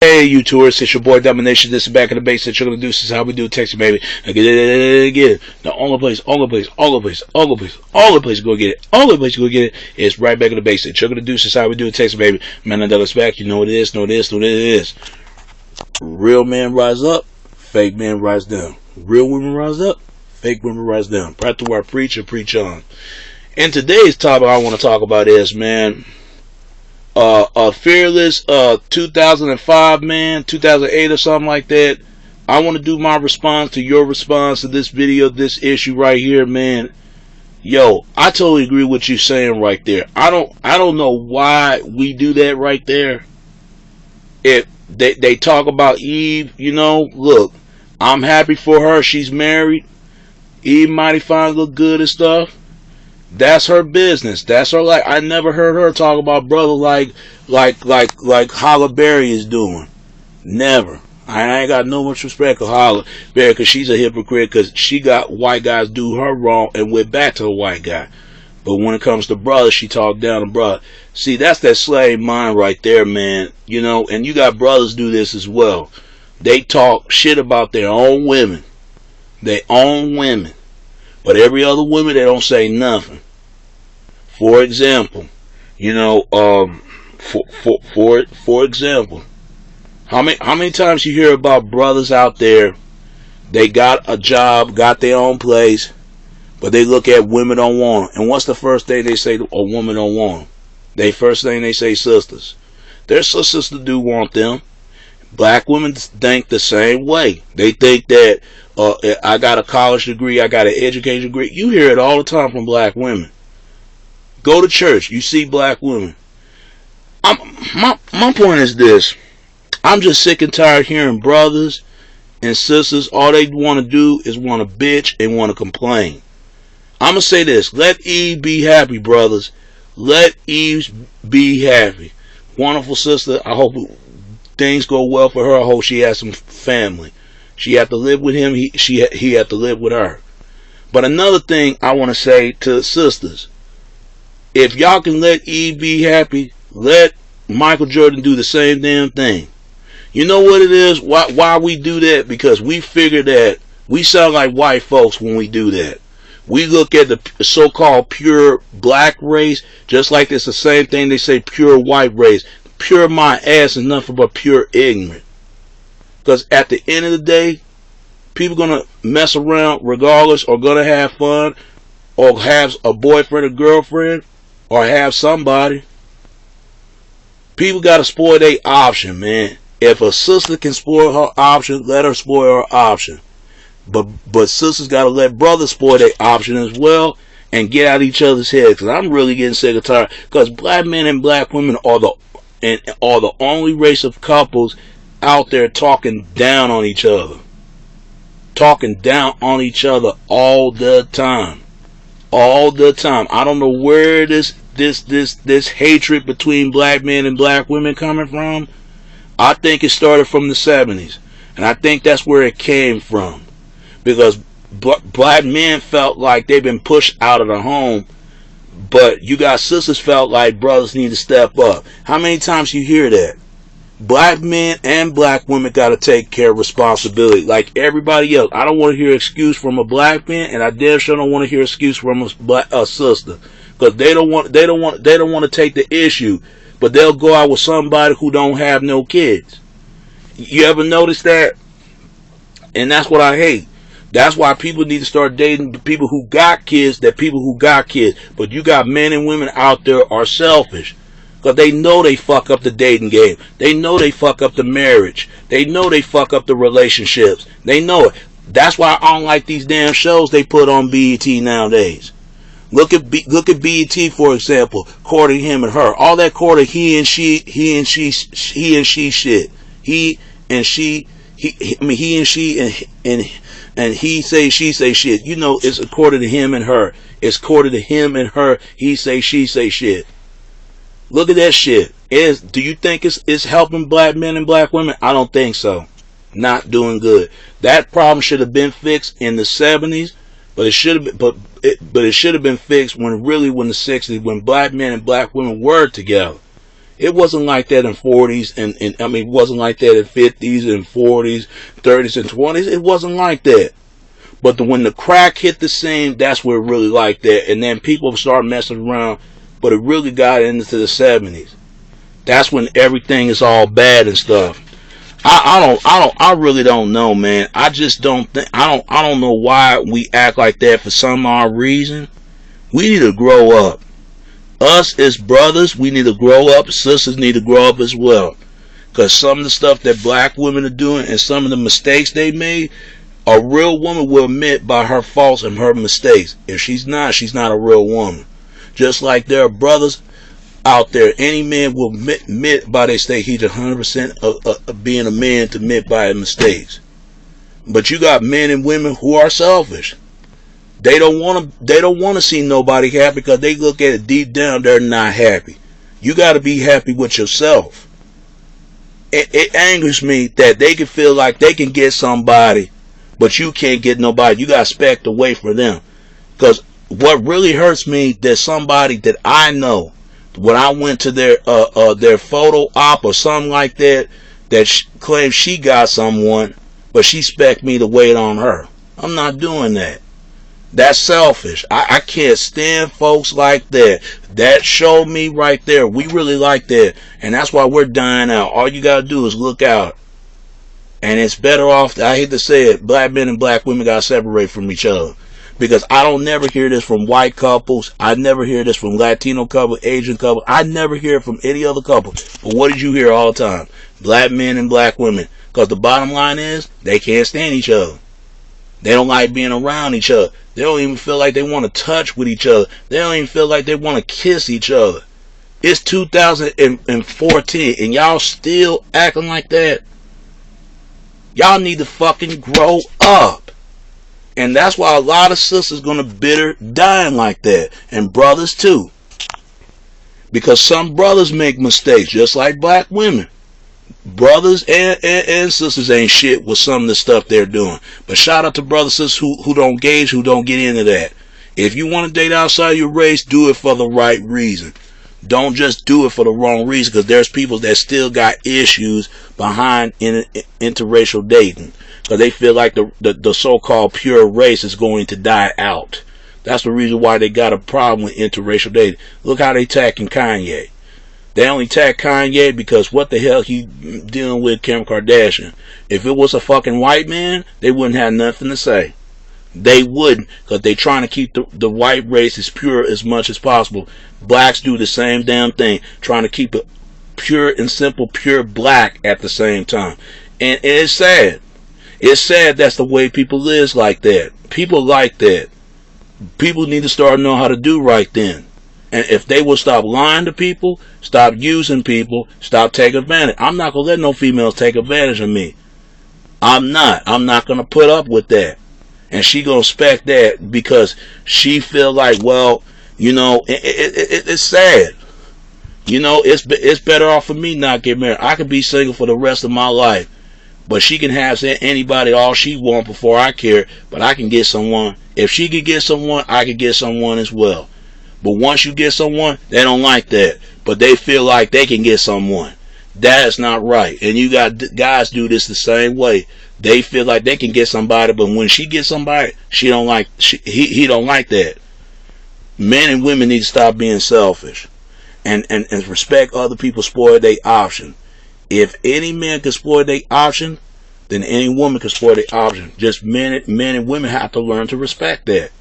Hey, you tourists, it's your boy Domination. This is Back in the Base. That you're gonna do. This is how we do Texas, baby. I get it again. The only place to go get it. Only place to go get it is right back in the base. That you're gonna do. This is how we do Texas, baby. Man, I us back. You know what it is. Know what it is. Real men rise up. Fake men rise down. Real women rise up. Fake women rise down. Right to our preach and preach on. And today's topic I want to talk about is, man, Fearless 2005, man, 2008 or something like that. I want to do my response to your response to this video, this issue right here, man. Yo, I totally agree with what you're saying right there. I don't know why we do that right there. If they talk about Eve, you know, look, I'm happy for her. She's married. Eve mighty fine, look good and stuff. That's her business. That's her life. I never heard her talk about brother like Halle Berry is doing. Never. I ain't got no much respect for Halle Berry because she's a hypocrite because she got white guys do her wrong and went back to a white guy. But when it comes to brothers, she talked down to brother. See, that's that slave mind right there, man. You know, and you got brothers do this as well. They talk shit about their own women. Their own women. But every other woman, they don't say nothing. For example, you know, for example, how many times you hear about brothers out there, they got a job, got their own place, but they look at women don't want them. And what's the first thing they say? A woman don't want them. They first thing they say, sisters. Their sisters do want them. Black women think the same way. They think that I got a college degree, I got an education degree. You hear it all the time from black women. Go to church, you see black women. My point is this. I'm just sick and tired hearing brothers and sisters, all they want to do is want to bitch and want to complain. I'm going to say this. Let Eve be happy, brothers. Let Eve be happy. Wonderful sister. I hope things go well for her. I hope she has some family. She had to live with him. He had to live with her. But another thing I want to say to sisters. If y'all can let Eve be happy, let Michael Jordan do the same damn thing. You know what it is? Why we do that? Because we figure that we sound like white folks when we do that. We look at the so-called pure black race just like it's the same thing they say pure white race. Pure my ass is nothing but pure ignorant. Because at the end of the day, people going to mess around regardless or going to have fun or have a boyfriend or girlfriend or have somebody. People got to spoil their option, man. If a sister can spoil her option, let her spoil her option. But sisters got to let brothers spoil their option as well and get out of each other's heads. Because I'm really getting sick and tired. Because black men and black women are the only race of couples out there talking down on each other. Talking down on each other all the time. All the time. I don't know where this hatred between black men and black women coming from. I think it started from the 70s. And I think that's where it came from. Because black men felt like they've been pushed out of the home. But you got sisters felt like brothers need to step up. How many times you hear that? Black men and black women got to take care of responsibility like everybody else. I don't want to hear excuse from a black man, and I damn sure don't want to hear excuse from a sister, because they don't want to take the issue, but they'll go out with somebody who don't have no kids. You ever notice that? And that's what I hate. That's why people need to start dating the people who got kids, that people who got kids. But you got men and women out there are selfish. Because they know they fuck up the dating game. They know they fuck up the marriage. They know they fuck up the relationships. They know it. That's why I don't like these damn shows they put on BET nowadays. Look at BET, for example, courting him and her. All that courting he and she shit. He and she and he say she say shit. You know, it's according to him and her. It's according to him and her. He say she say shit. Look at that shit. Do you think it's helping black men and black women? I don't think so. Not doing good. That problem should have been fixed in the 70s, but it should have been, but it should have been fixed when the 60s, when black men and black women were together. It wasn't like that in 40s and I mean, it wasn't like that in 50s and 40s, 30s and 20s. It wasn't like that. But when the crack hit the scene, that's where it really like that. And then people started messing around, but it really got into the 70s. That's when everything is all bad and stuff. I really don't know, man. I just don't think, I don't know why we act like that for some odd reason. We need to grow up. Us as brothers, we need to grow up. Sisters need to grow up as well. Because some of the stuff that black women are doing and some of the mistakes they made, a real woman will admit by her faults and her mistakes. If she's not a real woman. Just like there are brothers out there, any man will admit by their state he's 100% of being a man to admit by his mistakes. But you got men and women who are selfish. They don't want to see nobody happy because they look at it deep down, they're not happy. You got to be happy with yourself. It angers me that they can feel like they can get somebody, but you can't get nobody. You got to expect away from them. Because what really hurts me, there's somebody that I know, when I went to their photo op or something like that, that claims she got someone, but she expect me to wait on her. I'm not doing that. That's selfish. I can't stand folks like that. That showed me right there. We really like that. And that's why we're dying out. All you got to do is look out. And it's better off, I hate to say it, black men and black women got to separate from each other. Because I don't never hear this from white couples. I never hear this from Latino couples, Asian couples. I never hear it from any other couple. But what did you hear all the time? Black men and black women. Because the bottom line is, they can't stand each other. They don't like being around each other. They don't even feel like they want to touch with each other. They don't even feel like they want to kiss each other. It's 2014 and y'all still acting like that. Y'all need to fucking grow up. And that's why a lot of sisters gonna bitter dying like that. And brothers too. Because some brothers make mistakes, just like black women. Brothers and sisters ain't shit with some of the stuff they're doing. But shout out to brothers and sisters who don't gauge, who don't get into that. If you want to date outside your race, do it for the right reason. Don't just do it for the wrong reason, because there's people that still got issues behind interracial dating. Because they feel like the so-called pure race is going to die out. That's the reason why they got a problem with interracial dating. Look how they attacking Kanye. They only attack Kanye because what the hell he dealing with Kim Kardashian. If it was a fucking white man, they wouldn't have nothing to say. They wouldn't, because they trying to keep the white race as pure as much as possible. Blacks do the same damn thing, trying to keep it pure and simple, pure black at the same time. And it's sad. It's sad that's the way people live like that. People like that. People need to start knowing how to do right then. And if they will stop lying to people, stop using people, stop taking advantage. I'm not going to let no females take advantage of me. I'm not going to put up with that. And she going to expect that because she feel like, well, you know, it's sad. You know, it's better off for me not get married. I could be single for the rest of my life. But she can have anybody all she want before I care. But I can get someone. If she could get someone, I could get someone as well. But once you get someone, they don't like that. But they feel like they can get someone. That is not right. And you got guys do this the same way. They feel like they can get somebody, but when she gets somebody, he don't like that. Men and women need to stop being selfish. And respect other people spoil their option. If any man can spoil their option, then any woman can spoil their option. Just men and women have to learn to respect that.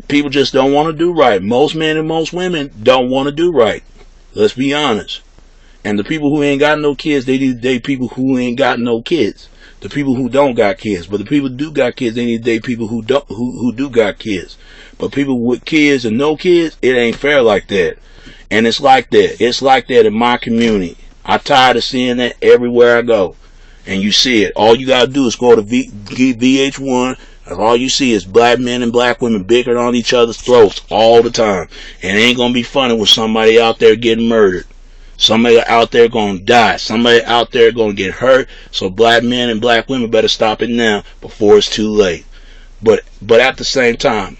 People just don't want to do right. Most men and most women don't want to do right. Let's be honest. And the people who ain't got no kids, they need to date people who ain't got no kids. The people who don't got kids. But the people who do got kids, they need to date people who do got kids. But people with kids and no kids, it ain't fair like that. And it's like that. It's like that in my community. I'm tired of seeing that everywhere I go. And you see it. All you gotta do is go to VH1. All you see is black men and black women bickering on each other's throats all the time. And it ain't gonna be funny with somebody out there getting murdered. Somebody out there gonna die. Somebody out there gonna get hurt. So black men and black women better stop it now before it's too late. But at the same time,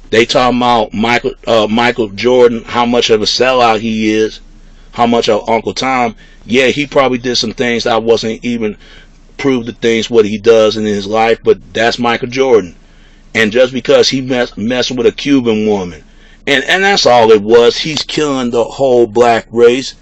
they talking about Michael Jordan, how much of a sellout he is. how much of Uncle Tom, yeah, he probably did some things I wasn't even prove the things what he does in his life, but that's Michael Jordan. And just because he messing with a Cuban woman, and that's all it was, he's killing the whole black race.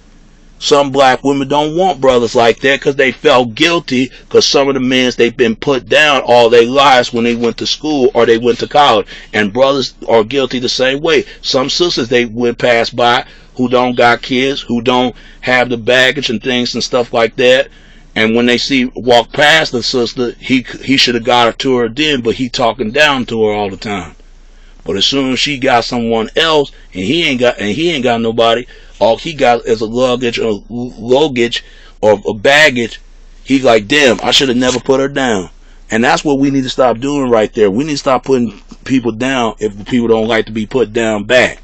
Some black women don't want brothers like that because they felt guilty because some of the men they've been put down all their lives when they went to school or they went to college. And brothers are guilty the same way. Some sisters they went past by who don't got kids, who don't have the baggage and things and stuff like that. And when they walk past the sister, he should have got her to her then, but he talking down to her all the time. But as soon as she got someone else and he ain't got nobody, all he got is a luggage or a baggage, he's like, damn, I should have never put her down. And that's what we need to stop doing right there. We need to stop putting people down if people don't like to be put down back.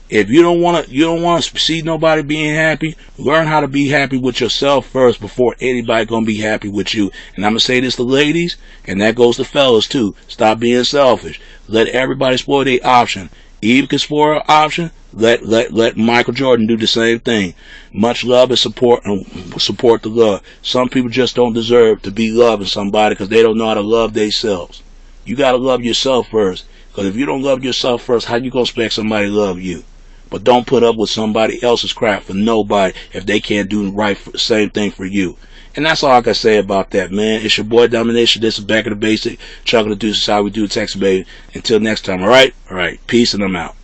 If you don't want to see nobody being happy, learn how to be happy with yourself first before anybody gonna be happy with you. And I'm gonna say this to ladies, and that goes to fellas too. Stop being selfish. Let everybody spoil their option. Eve can spoil her option. Let Michael Jordan do the same thing. Much love and support the love. Some people just don't deserve to be loving somebody because they don't know how to love themselves. You gotta love yourself first. Because if you don't love yourself first, how you gonna expect somebody to love you? But don't put up with somebody else's crap for nobody if they can't do the same thing for you. And that's all I can say about that, man. It's your boy Domination. This is Back of the Basic. Chuck the Deuces, how we do Texas, baby. Until next time, alright? Alright. Peace and I'm out.